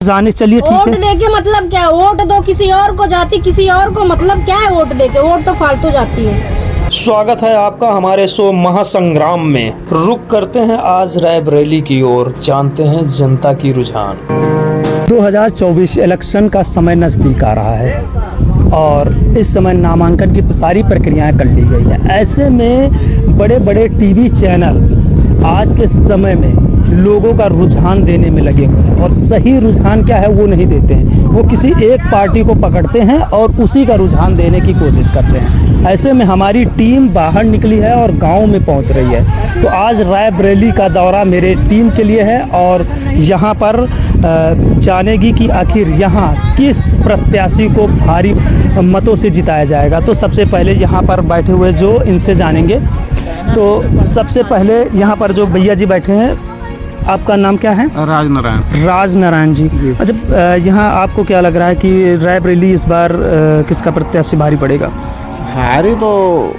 जाने चलिए ठीक वोट है। दे के मतलब क्या है? वोट दो किसी और को, जाति किसी और को, मतलब क्या है वोट दे के? वोट तो फालतू जाती है। स्वागत है आपका हमारे शो महासंग्राम में। रुक करते हैं आज रायबरेली की ओर, जानते हैं जनता की रुझान। 2024 इलेक्शन का समय नज़दीक आ रहा है और इस समय नामांकन की सारी प्रक्रियाएं कर ली गई हैं। ऐसे में बड़े बड़े टीवी चैनल आज के समय में लोगों का रुझान देने में लगे हुए हैं और सही रुझान क्या है वो नहीं देते हैं। वो किसी एक पार्टी को पकड़ते हैं और उसी का रुझान देने की कोशिश करते हैं। ऐसे में हमारी टीम बाहर निकली है और गांव में पहुंच रही है। तो आज रायबरेली का दौरा मेरे टीम के लिए है और यहाँ पर जानेगी कि आखिर यहाँ किस प्रत्याशी को भारी मतों से जिताया जाएगा। तो सबसे पहले यहाँ पर बैठे हुए जो इनसे जानेंगे। तो सबसे पहले यहाँ पर जो भैया जी बैठे हैं, आपका नाम क्या है? राज नारायण जी। अच्छा, यहाँ आपको क्या लग रहा है कि रायबरेली इस बार किसका प्रत्याशी भारी पड़ेगा? भारी तो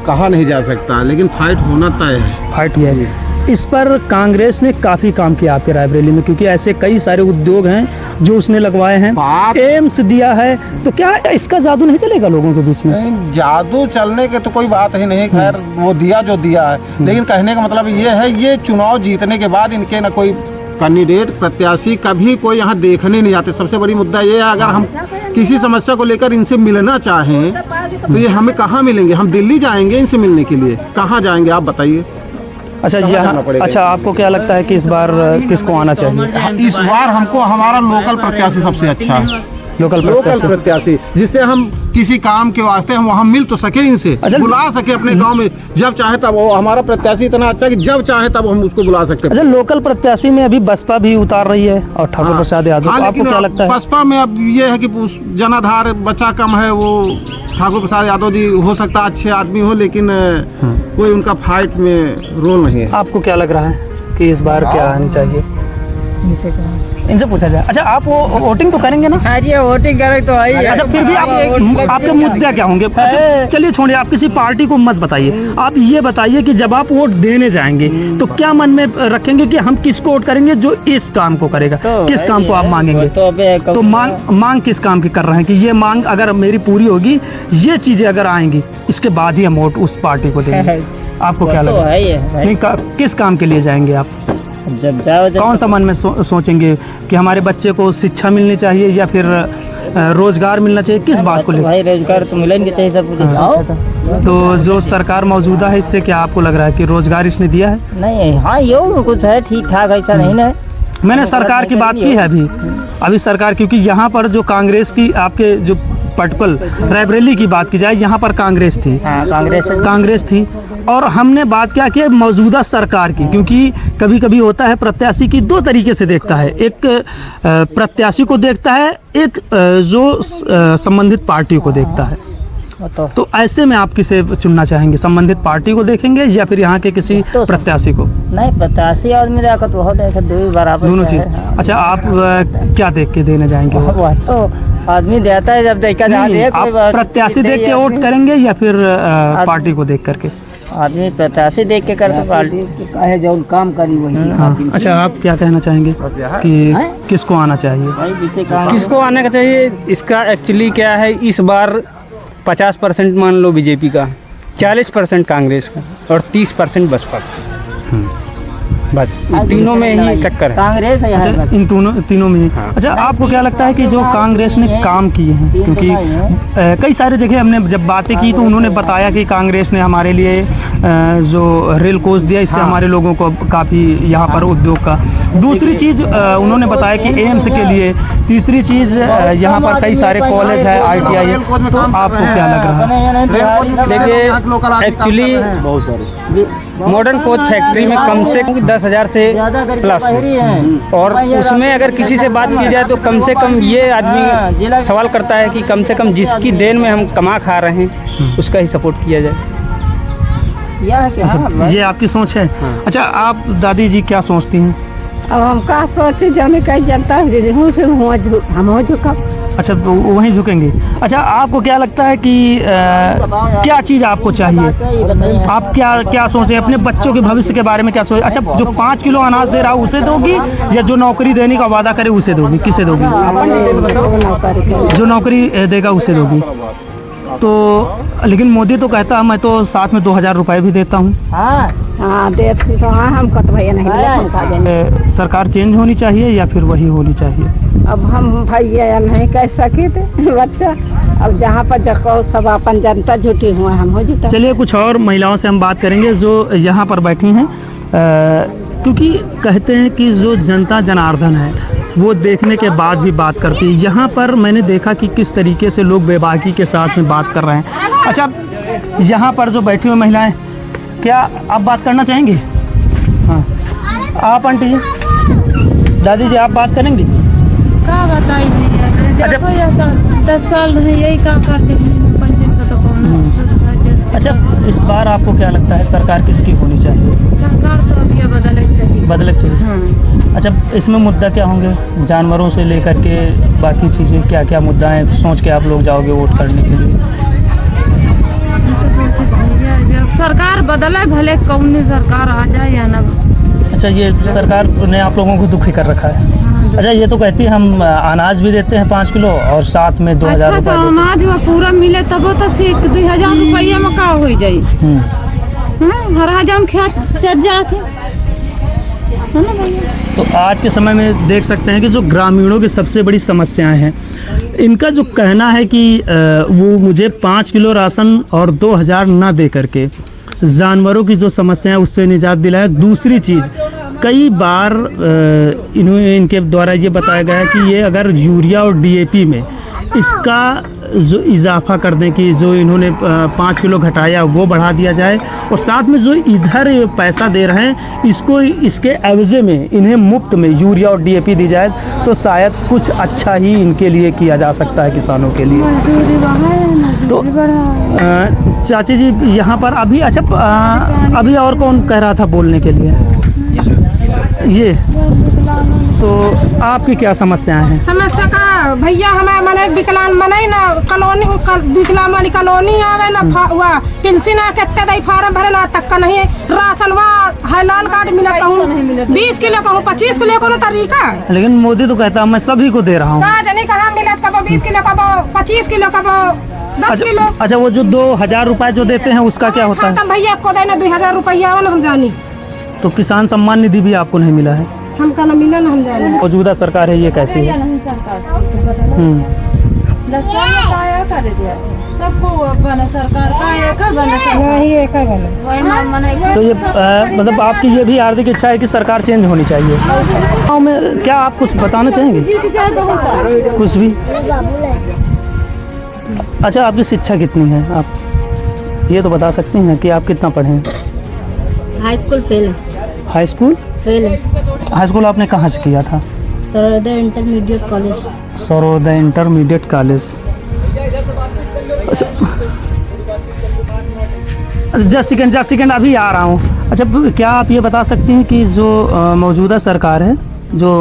कहा नहीं जा सकता, लेकिन फाइट होना तय है। फाइट ही है। इस पर कांग्रेस ने काफ़ी काम किया आपके रायबरेली में, क्योंकि ऐसे कई सारे उद्योग हैं जो उसने लगवाए हैं, एम्स दिया है। तो क्या इसका जादू नहीं चलेगा लोगों के बीच में? नहीं, जादू चलने के तो कोई बात ही नहीं। खैर वो दिया जो दिया है, लेकिन कहने का मतलब ये है, ये चुनाव जीतने के बाद इनके ना कोई कैंडिडेट प्रत्याशी कभी कोई यहाँ देखने नहीं आते। सबसे बड़ी मुद्दा ये है, अगर हम किसी समस्या को लेकर इनसे मिलना चाहें तो ये हमें कहाँ मिलेंगे? हम दिल्ली जाएंगे इनसे मिलने के लिए, कहाँ जाएंगे आप बताइए? अच्छा, यहाँ अच्छा, आपको क्या लगता है कि इस बार किसको आना चाहिए? इस बार हमको हमारा लोकल प्रत्याशी सबसे अच्छा है। लोकल प्रत्याशी जिससे हम किसी काम के वास्ते हम वहाँ मिल तो सके, इनसे बुला सके अपने गांव में जब चाहे तब। वो हमारा प्रत्याशी इतना अच्छा है कि जब चाहे तब हम उसको बुला सकते हैं। अच्छा, लोकल प्रत्याशी में अभी बसपा भी उतार रही है और ठाकुर प्रसाद यादव। आपको क्या लगता है? बसपा में अब ये है कि जनाधार बच्चा कम है। वो ठाकुर प्रसाद यादव जी हो सकता है अच्छे आदमी हो, लेकिन कोई उनका फाइट में रोल नहीं है। आपको क्या लग रहा है कि इस बार क्या आनी चाहिए? इनसे पूछा जाए। अच्छा, आप वो वोटिंग तो करेंगे ना? हाँ जी, वोटिंग करें तो आई। अच्छा, फिर भी आपके मुद्दे क्या होंगे? अच्छा, चलिए छोड़िए, आप किसी पार्टी को मत बताइए। आप ये बताइए कि जब आप वोट देने जाएंगे तो क्या मन में रखेंगे कि हम किसको वोट करेंगे जो इस काम को करेगा? किस काम को आप मांगेंगे? तो मांग किस काम की कर रहे हैं कि ये मांग अगर मेरी पूरी होगी, ये चीजें अगर आएंगी, इसके बाद ही हम वोट उस पार्टी को देंगे? आपको क्या लग रहा है? किस काम के लिए जाएंगे आप? जब जाओ कौन सा मन में सोचेंगे कि हमारे बच्चे को शिक्षा मिलनी चाहिए या फिर रोजगार मिलना चाहिए? किस बात को लेकर? भाई रोजगार तो मिलेंगे चाहिए सब कुछ। तो जो सरकार मौजूदा है, इससे क्या आपको लग रहा है कि रोजगार इसने दिया है? नहीं, हाँ यो कुछ है ठीक ठाक, ऐसा नहीं ना। मैंने सरकार की बात की है अभी सरकार, क्योंकि यहाँ पर जो कांग्रेस की आपके जो पटपल रायबरेली की बात की जाए, यहाँ पर कांग्रेस थी। कांग्रेस थी और हमने बात क्या की मौजूदा सरकार की, क्योंकि कभी कभी होता है प्रत्याशी की दो तरीके से देखता है। एक प्रत्याशी को देखता है, एक जो संबंधित पार्टी को देखता है। तो ऐसे में आप किसे चुनना चाहेंगे? संबंधित पार्टी को देखेंगे या फिर यहाँ के किसी प्रत्याशी को? नहीं, प्रत्याशी आदमी बराबर दोनों चीज। अच्छा, आप क्या देख के देने जाएंगे? तो आदमी देता है जब देखा जाए। आप प्रत्याशी देख के वोट करेंगे या फिर पार्टी को देख करके? आदमी प्रत्याशी देख के करते, पार्टी है जो काम करी वही। हाँ। अच्छा, आप क्या कहना चाहेंगे कि किसको आना चाहिए? किसको आने का चाहिए? इसका एक्चुअली क्या है, इस बार 50% मान लो बीजेपी का, 40% कांग्रेस का और 30% बसपा का। बस तीनों में ही टक्कर है। कांग्रेस है। अच्छा, इन तीनों में ही। अच्छा, आपको क्या लगता है कि जो कांग्रेस ने काम किए हैं, क्योंकि कई सारे जगह हमने जब बातें की तो उन्होंने बताया कि कांग्रेस ने हमारे लिए जो रेल कोच दिया, इससे हमारे लोगों को काफ़ी यहाँ पर उद्योग का। दूसरी चीज़ उन्होंने बताया कि एम्स के लिए। तीसरी चीज़ यहाँ पर कई सारे कॉलेज है, ITI है। तो आपको क्या लग रहा है? देखिए, एक्चुअली बहुत सारे मॉडर्न कोच फैक्ट्री में कम से कम 10,000 से प्लस है, और उसमें अगर किसी से बात की जाए तो कम से कम ये आदमी सवाल करता है कि कम से कम जिसकी देन में हम कमा खा रहे हैं उसका ही सपोर्ट किया जाए। अच्छा, ये आपकी सोच है। अच्छा, आप दादी जी क्या सोचती हैं? अब हम का सोचे जाने कहीं जनता हम झुका। अच्छा तो वहीं झुकेंगे। अच्छा आपको क्या लगता है कि क्या चीज़ आपको चाहिए, आप क्या सोचें अपने बच्चों के भविष्य के बारे में, क्या सोचें? अच्छा जो 5 किलो अनाज दे रहा है उसे दोगी या जो नौकरी देने का वादा करे उसे दोगी, किसे दोगी? जो नौकरी देगा उसे दोगी। तो लेकिन मोदी तो कहता है मैं तो साथ में 2000 रुपये भी देता हूँ। हाँ देती तो हाँ, हमको तो भैया नहीं दिया, हमका देने। सरकार चेंज होनी चाहिए या फिर वही होनी चाहिए? अब हम भैया नहीं कह सके थे बच्चा, अब जहाँ पर जको सब अपन जनता जुटी हुआ हम हो जुटा। चलिए कुछ और महिलाओं से हम बात करेंगे जो यहाँ पर बैठी हैं, क्योंकि कहते हैं कि जो जनता जनार्दन है वो देखने के बाद भी बात करती है। यहाँ पर मैंने देखा कि किस तरीके से लोग बेबाकी के साथ में बात कर रहे हैं। अच्छा यहाँ पर जो बैठी हुई महिलाएं, क्या आप बात करना चाहेंगे? हाँ आप आंटी जी, दादी जी आप बात करेंगी? क्या बताइए, अच्छा। देखो ये 10 साल रहे यही काम करते पंजीयन का तो कौन सुविधा देते। अच्छा इस बार आपको क्या लगता है सरकार किसकी होनी चाहिए? सरकार तो अभी बदलनी चाहिए। बदलनी चाहिए। अच्छा इसमें मुद्दा क्या होंगे, जानवरों से लेकर के बाकी चीज़ें, क्या क्या मुद्दा हैं सोच के आप लोग जाओगे वोट करने के लिए? सरकार बदले भले कौन सरकार आ जाए या ना। अच्छा ये सरकार ने आप लोगों को दुखी कर रखा है। अच्छा ये तो कहती है हम अनाज भी देते हैं 5 किलो और साथ में 2000 अच्छा रुपये अनाज वो पूरा मिले तब तक से 2000 रुपये में का हो जाये। हरा जाऊन खेत से जाते है ना भैया। तो आज के समय में देख सकते हैं कि जो ग्रामीणों की सबसे बड़ी समस्याएं हैं, इनका जो कहना है कि वो मुझे 5 किलो राशन और 2000 ना दे करके जानवरों की जो समस्या है उससे निजात दिलाए। दूसरी चीज़ कई बार इनके द्वारा ये बताया गया है कि ये अगर यूरिया और DAP में इसका जो इजाफा करने की जो इन्होंने 5 किलो घटाया वो बढ़ा दिया जाए, और साथ में जो इधर पैसा दे रहे हैं इसको इसके एवजे में इन्हें मुफ्त में यूरिया और DAP दी जाए तो शायद कुछ अच्छा ही इनके लिए किया जा सकता है किसानों के लिए। तो चाची जी यहाँ पर अभी अच्छा अभी और कौन कह रहा था बोलने के लिए? ये तो आपकी क्या समस्याएं हैं? समस्या का भैया हमें मने विकलांग मने ना कॉलोनी विकलांग वाली कॉलोनी आवे ना हुआ पेंशन कितने दई फार्म भरे ना तक का नहीं राशन वा है लाल कार्ड मिला कहूँ 20 किलो कहूँ 25 किलो को तरीका है। लेकिन मोदी तो कहता है मैं सभी को दे रहा हूँ। कहा जने कहा मिला कब 20 किलो कब 25 किलो कब 10 किलो। अच्छा वो जो 2000 रुपए जो देते हैं उसका क्या होता है? भैया को देना 2000 रुपया हम जानी। तो किसान सम्मान निधि भी आपको नहीं मिला है? हमका ना मिला ना हम जाने। मौजूदा सरकार है ये कैसी है? सबको बना सरकार का एक बना तो ये मतलब आपकी ये भी हार्दिक इच्छा है कि सरकार चेंज होनी चाहिए। गाँव में क्या आप कुछ बताना चाहेंगे? कुछ भी? अच्छा आपकी शिक्षा कितनी है, आप ये तो बता सकते हैं कि आप कितना पढ़े हैं? High school fail. High school fail. High school आपने कहाँ से किया था? Sarodaya intermediate college. Sarodaya intermediate college. अच्छा जस्ट सेकंड अभी आ रहा हूँ। अच्छा क्या आप ये बता सकती हैं कि जो मौजूदा सरकार है जो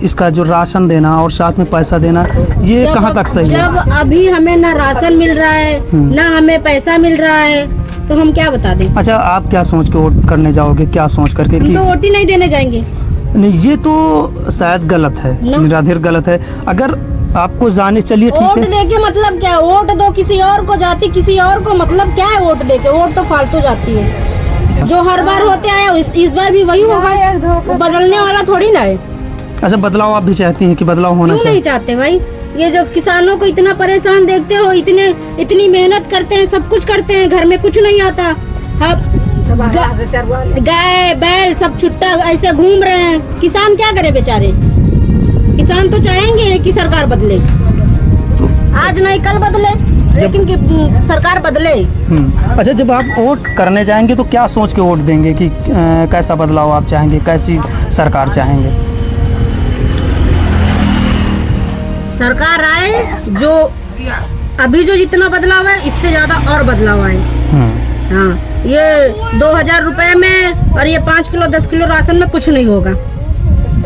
इसका जो राशन देना और साथ में पैसा देना ये कहाँ तक सही है? जब अभी हमें ना राशन मिल रहा है ना हमें पैसा मिल रहा है तो हम क्या बता दें? अच्छा आप क्या सोच के वोट करने जाओगे, क्या सोच करके? हम तो वोट ही नहीं देने जाएंगे। नहीं ये तो शायद गलत है, निराधार गलत है। अगर आपको जाने चलिए ठीक वोट है। दे के मतलब क्या? वोट दो किसी और को, जाती किसी और को, मतलब क्या है वोट दे के? वोट तो फालतू जाती है। जो हर बार होते आए इस बार भी वही होगा, बदलने वाला थोड़ी ना है। अच्छा बदलाव आप भी चाहती हैं कि बदलाव होना क्यों नहीं चाहते भाई? ये जो किसानों को इतना परेशान देखते हो, इतनी मेहनत करते हैं, सब कुछ करते हैं, घर में कुछ नहीं आता। गाय बैल सब छुट्टा ऐसे घूम रहे हैं, किसान क्या करे बेचारे? किसान तो चाहेंगे कि सरकार बदले, आज नहीं कल बदले, लेकिन कि सरकार बदले। अच्छा जब आप वोट करने जाएंगे तो क्या सोच के वोट देंगे कि कैसा बदलाव आप चाहेंगे, कैसी सरकार चाहेंगे? सरकार आए जो अभी जो जितना बदलाव है इससे ज्यादा और बदलाव आए। हाँ ये 2000 रुपए में और ये 5 किलो 10 किलो राशन में कुछ नहीं होगा।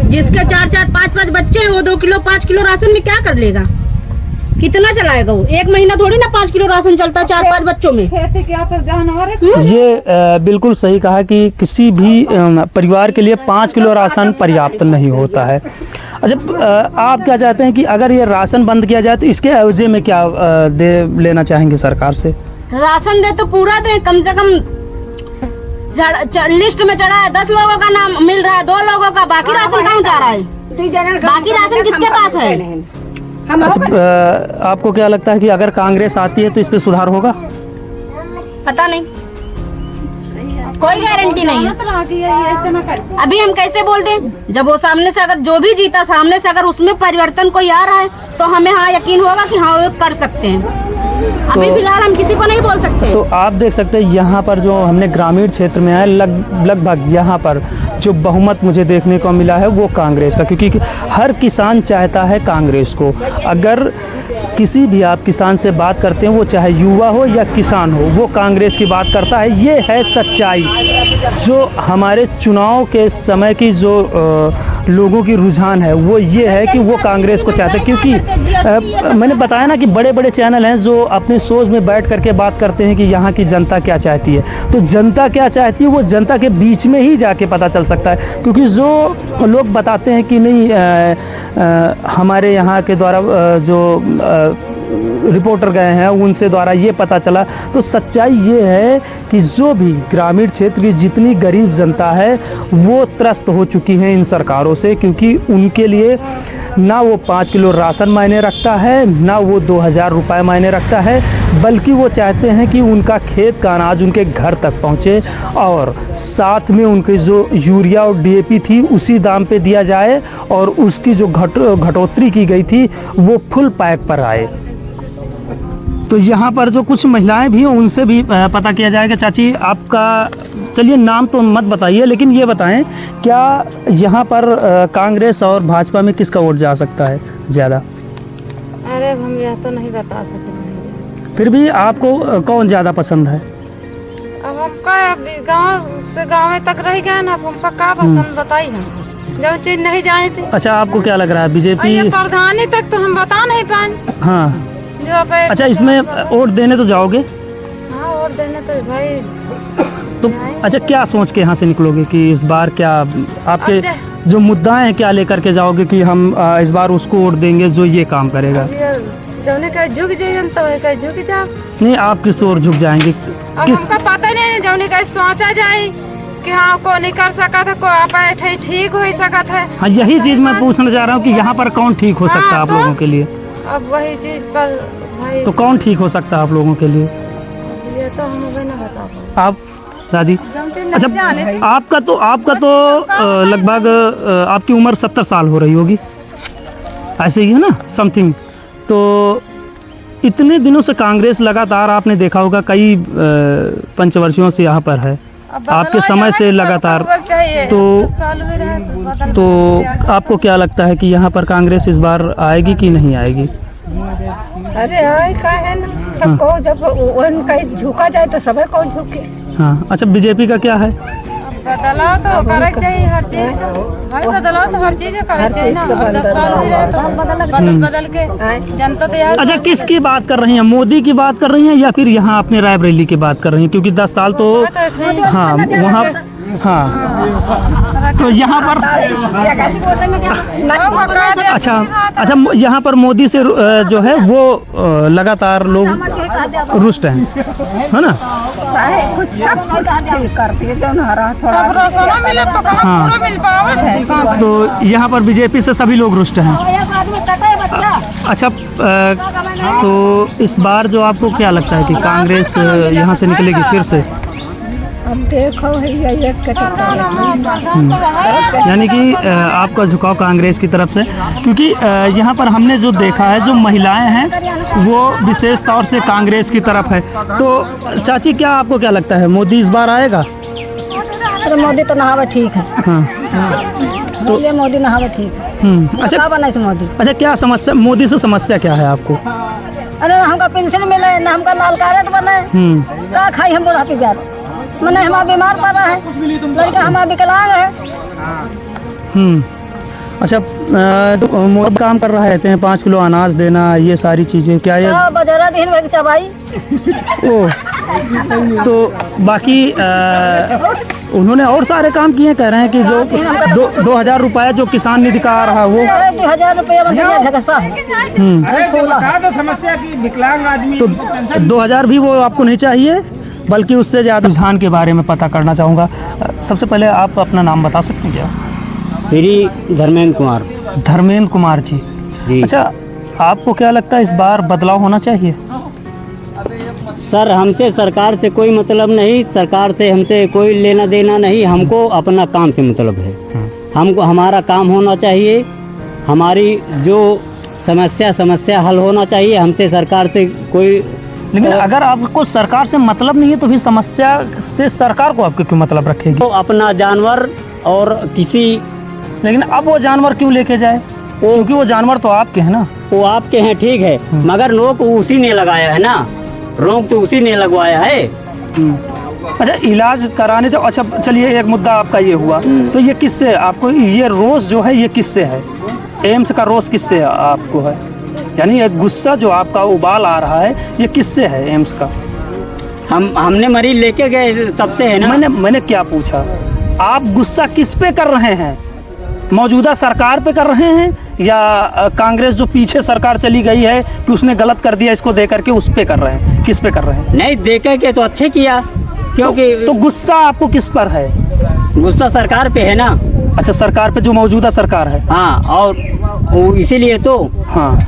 जिसके 4-4 5-5 बच्चे हैं वो 2 किलो 5 किलो राशन में क्या कर लेगा, कितना चलाएगा वो? एक महीना थोड़ी ना 5 किलो राशन चलता है 4-5 बच्चों में। खेती क्या तो जानवर है। ये बिल्कुल सही कहा कि किसी भी परिवार के लिए 5 किलो राशन पर्याप्त नहीं होता है। अच्छा, आप क्या चाहते हैं कि अगर ये राशन बंद किया जाए तो इसके एवजे में क्या दे लेना चाहेंगे सरकार से? राशन दे तो पूरा दे, कम से कम लिस्ट में चढ़ा है 10 लोगों का नाम मिल रहा है, 2 लोगों का, बाकी राशन कहाँ जा रहा है? बाकी राशन किसके पास है? अच्छा, आपको क्या लगता है कि अगर कांग्रेस आती है तो इस पे सुधार होगा? पता नहीं, कोई गारंटी नहीं है। अभी हम कैसे बोल दें, जब वो सामने से अगर जो भी जीता सामने से अगर उसमें परिवर्तन कोई आ रहा है तो हमें हाँ यकीन होगा कि हाँ वो कर सकते हैं। अभी फिलहाल हम किसी को नहीं बोल सकते। तो आप देख सकते हैं यहाँ पर जो हमने ग्रामीण क्षेत्र में है लगभग यहाँ पर जो बहुमत मुझे देखने को मिला है वो कांग्रेस का, क्योंकि हर किसान चाहता है कांग्रेस को। अगर किसी भी आप किसान से बात करते हैं, वो चाहे युवा हो या किसान हो, वो कांग्रेस की बात करता है। ये है सच्चाई। जो हमारे चुनाव के समय की जो लोगों की रुझान है वो ये है कि वो कांग्रेस को चाहते हैं, क्योंकि मैंने बताया ना कि बड़े बड़े चैनल हैं जो अपने सोच में बैठ करके बात करते हैं कि यहाँ की जनता क्या चाहती है। तो जनता क्या चाहती है वो जनता के बीच में ही जाके पता चल सकता है, क्योंकि जो लोग बताते हैं कि नहीं हमारे यहाँ के द्वारा जो रिपोर्टर गए हैं उनसे द्वारा ये पता चला, तो सच्चाई ये है कि जो भी ग्रामीण क्षेत्र की जितनी गरीब जनता है वो त्रस्त हो चुकी है इन सरकारों से, क्योंकि उनके लिए ना वो 5 किलो राशन मायने रखता है, ना वो 2000 रुपये मायने रखता है, बल्कि वो चाहते हैं कि उनका खेत का अनाज उनके घर तक पहुँचे और साथ में उनकी जो यूरिया और DAP थी उसी दाम पे दिया जाए और उसकी जो घटोतरी की गई थी वो फुल पैक पर आए। तो यहाँ पर जो कुछ महिलाएं भी हैं उनसे भी पता किया जाएगा। चाची, आपका चलिए नाम तो मत बताइए, लेकिन ये बताएं क्या यहाँ पर कांग्रेस और भाजपा में किसका वोट जा सकता है ज़्यादा? अरे हम यह तो नहीं बता सकते। फिर भी आपको कौन ज़्यादा पसंद है? अब हमका गाँव से गाँव तक रह गए ना, हमका क्या पसंद बताई हम, जब चीज नहीं जाए थे। अच्छा, आपको क्या लग रहा है बीजेपी? प्रधानी तक तो हम बता नहीं पाए। हाँ, अच्छा, इसमें वोट देने तो जाओगे? हाँ, वोट देने तो भाई। तो अच्छा, क्या सोच के यहाँ से निकलोगे कि इस बार क्या आपके जो मुद्दाएं हैं क्या लेकर के जाओगे कि हम इस बार उसको वोट देंगे जो ये काम करेगा? झुक जाए झुक जाओ। नहीं, आप किस ओर झुक जाएंगे? किसका पता नहीं, जौने का सोचा जाए कि हाँ को नहीं कर सका था, को आप ठीक हो सका था। हाँ, यही चीज मैं पूछना चाह रहा हूँ कि यहाँ पर कौन ठीक हो सकता है आप लोगों के लिए? अब वही चीज पर भाई, तो कौन ठीक हो सकता है आप लोगों के लिए? ये तो हम नहीं बता पाए। आप दादी? अच्छा, आपका तो लगभग आपकी उम्र 70 साल हो रही होगी, ऐसे ही है ना समथिंग। तो इतने दिनों से कांग्रेस लगातार आपने देखा होगा कई पंचवर्षियों से यहाँ पर है, आपके समय से लगातार। तो आपको क्या लगता है कि यहाँ पर कांग्रेस इस बार आएगी कि नहीं आएगी? अरे का है ना, सबको जब कहीं झुका जाए तो सब को झुके। हाँ, अच्छा, बीजेपी का क्या है? बदलाव तो करना चाहिए हर चीज का भाई, बदलाव तो हर चीज करना चाहिए ना। 10 साल हुए रहे तो बदल के जनता तो यार। अच्छा, किसकी बात कर रही हैं, मोदी की बात कर रही हैं या फिर यहाँ अपने रायबरेली की बात कर रही हैं? क्योंकि 10 साल तो हाँ वहाँ, हाँ, तो यहाँ पर अच्छा, यहाँ पर मोदी से जो है वो लगातार लोग रुष्ट हैं, है ना? कुछ सब कुछ ठीक करती है, जो हरा थोड़ा हाँ, तो यहाँ पर बीजेपी से सभी लोग रुष्ट हैं। अच्छा, तो इस बार जो आपको क्या लगता है कि कांग्रेस यहाँ से निकलेगी फिर से? अब देखो यानी कि आपका झुकाव कांग्रेस की तरफ से, क्योंकि यहाँ पर हमने जो देखा है जो महिलाएं हैं वो विशेष तौर से कांग्रेस की तरफ है। तो चाची, क्या आपको क्या लगता है मोदी इस बार आएगा? तो मोदी तो नहावे ठीक है। हाँ, तो ये मोदी नहावे ठीक है। अच्छा, बना मोदी। अच्छा, क्या समस्या मोदी से समस्या क्या है आपको? अरे हमका पेंशन मिले ना, हमका लाल कार्ड बने, का खाई हम बुढ़ापे ब्याह मैंने, हमारा बीमार पड़ा है, लड़का हमारा विकलांग है। अच्छा मोदी काम कर रहे थे 5 किलो अनाज देना, ये सारी चीज़ें क्या ये बजारा दिन चबाई ओ तो बाकी उन्होंने और सारे काम किए, कह रहे हैं कि जो 2,000 रुपये जो किसान निधि का आ रहा है वो 2,000 रुपया समस्या की विकलांग आदमी तो 2,000 भी वो आपको नहीं चाहिए, बल्कि उससे ज़्यादा रुझान के बारे में पता करना चाहूँगा। सबसे पहले आप अपना नाम बता सकते हैं क्या? श्री धर्मेंद्र कुमार। धर्मेंद्र कुमार जी। जी। अच्छा, आपको क्या लगता है इस बार बदलाव होना चाहिए? सर, हमसे सरकार से कोई मतलब नहीं, सरकार से हमसे कोई लेना देना नहीं, हमको अपना काम से मतलब है। हमको हमारा काम होना चाहिए, हमारी जो समस्या हल होना चाहिए, हमसे सरकार से कोई। लेकिन अगर आपको सरकार से मतलब नहीं है तो फिर समस्या से सरकार को आपके क्यों मतलब रखेगी? तो अपना जानवर और किसी, लेकिन अब वो जानवर क्यों लेके जाए? क्योंकि वो जानवर तो आपके हैं ना। वो आपके हैं, ठीक है, मगर रोक उसी ने लगाया है ना, रोक तो उसी ने लगवाया है। अच्छा, इलाज कराने तो अच्छा चलिए, एक मुद्दा आपका ये हुआ, तो ये किससे आपको ये रोष जो है ये किससे है? एम्स का रोष किससे आपको है? यानी ये गुस्सा जो आपका उबाल आ रहा है ये किससे है? एम्स का हमने मरीज लेके गए तब से है ना। मैंने क्या पूछा, आप गुस्सा किस पे कर रहे हैं? मौजूदा सरकार पे कर रहे हैं या कांग्रेस जो पीछे सरकार चली गई है कि उसने गलत कर दिया इसको दे करके उस पे कर रहे हैं? किस पे कर रहे हैं? नहीं, देखे के तो अच्छे किया, क्योंकि तो गुस्सा आपको किस पर है? गुस्सा सरकार पे है ना। अच्छा, सरकार पे जो मौजूदा सरकार है। हाँ, और वो इसीलिए तो हाँ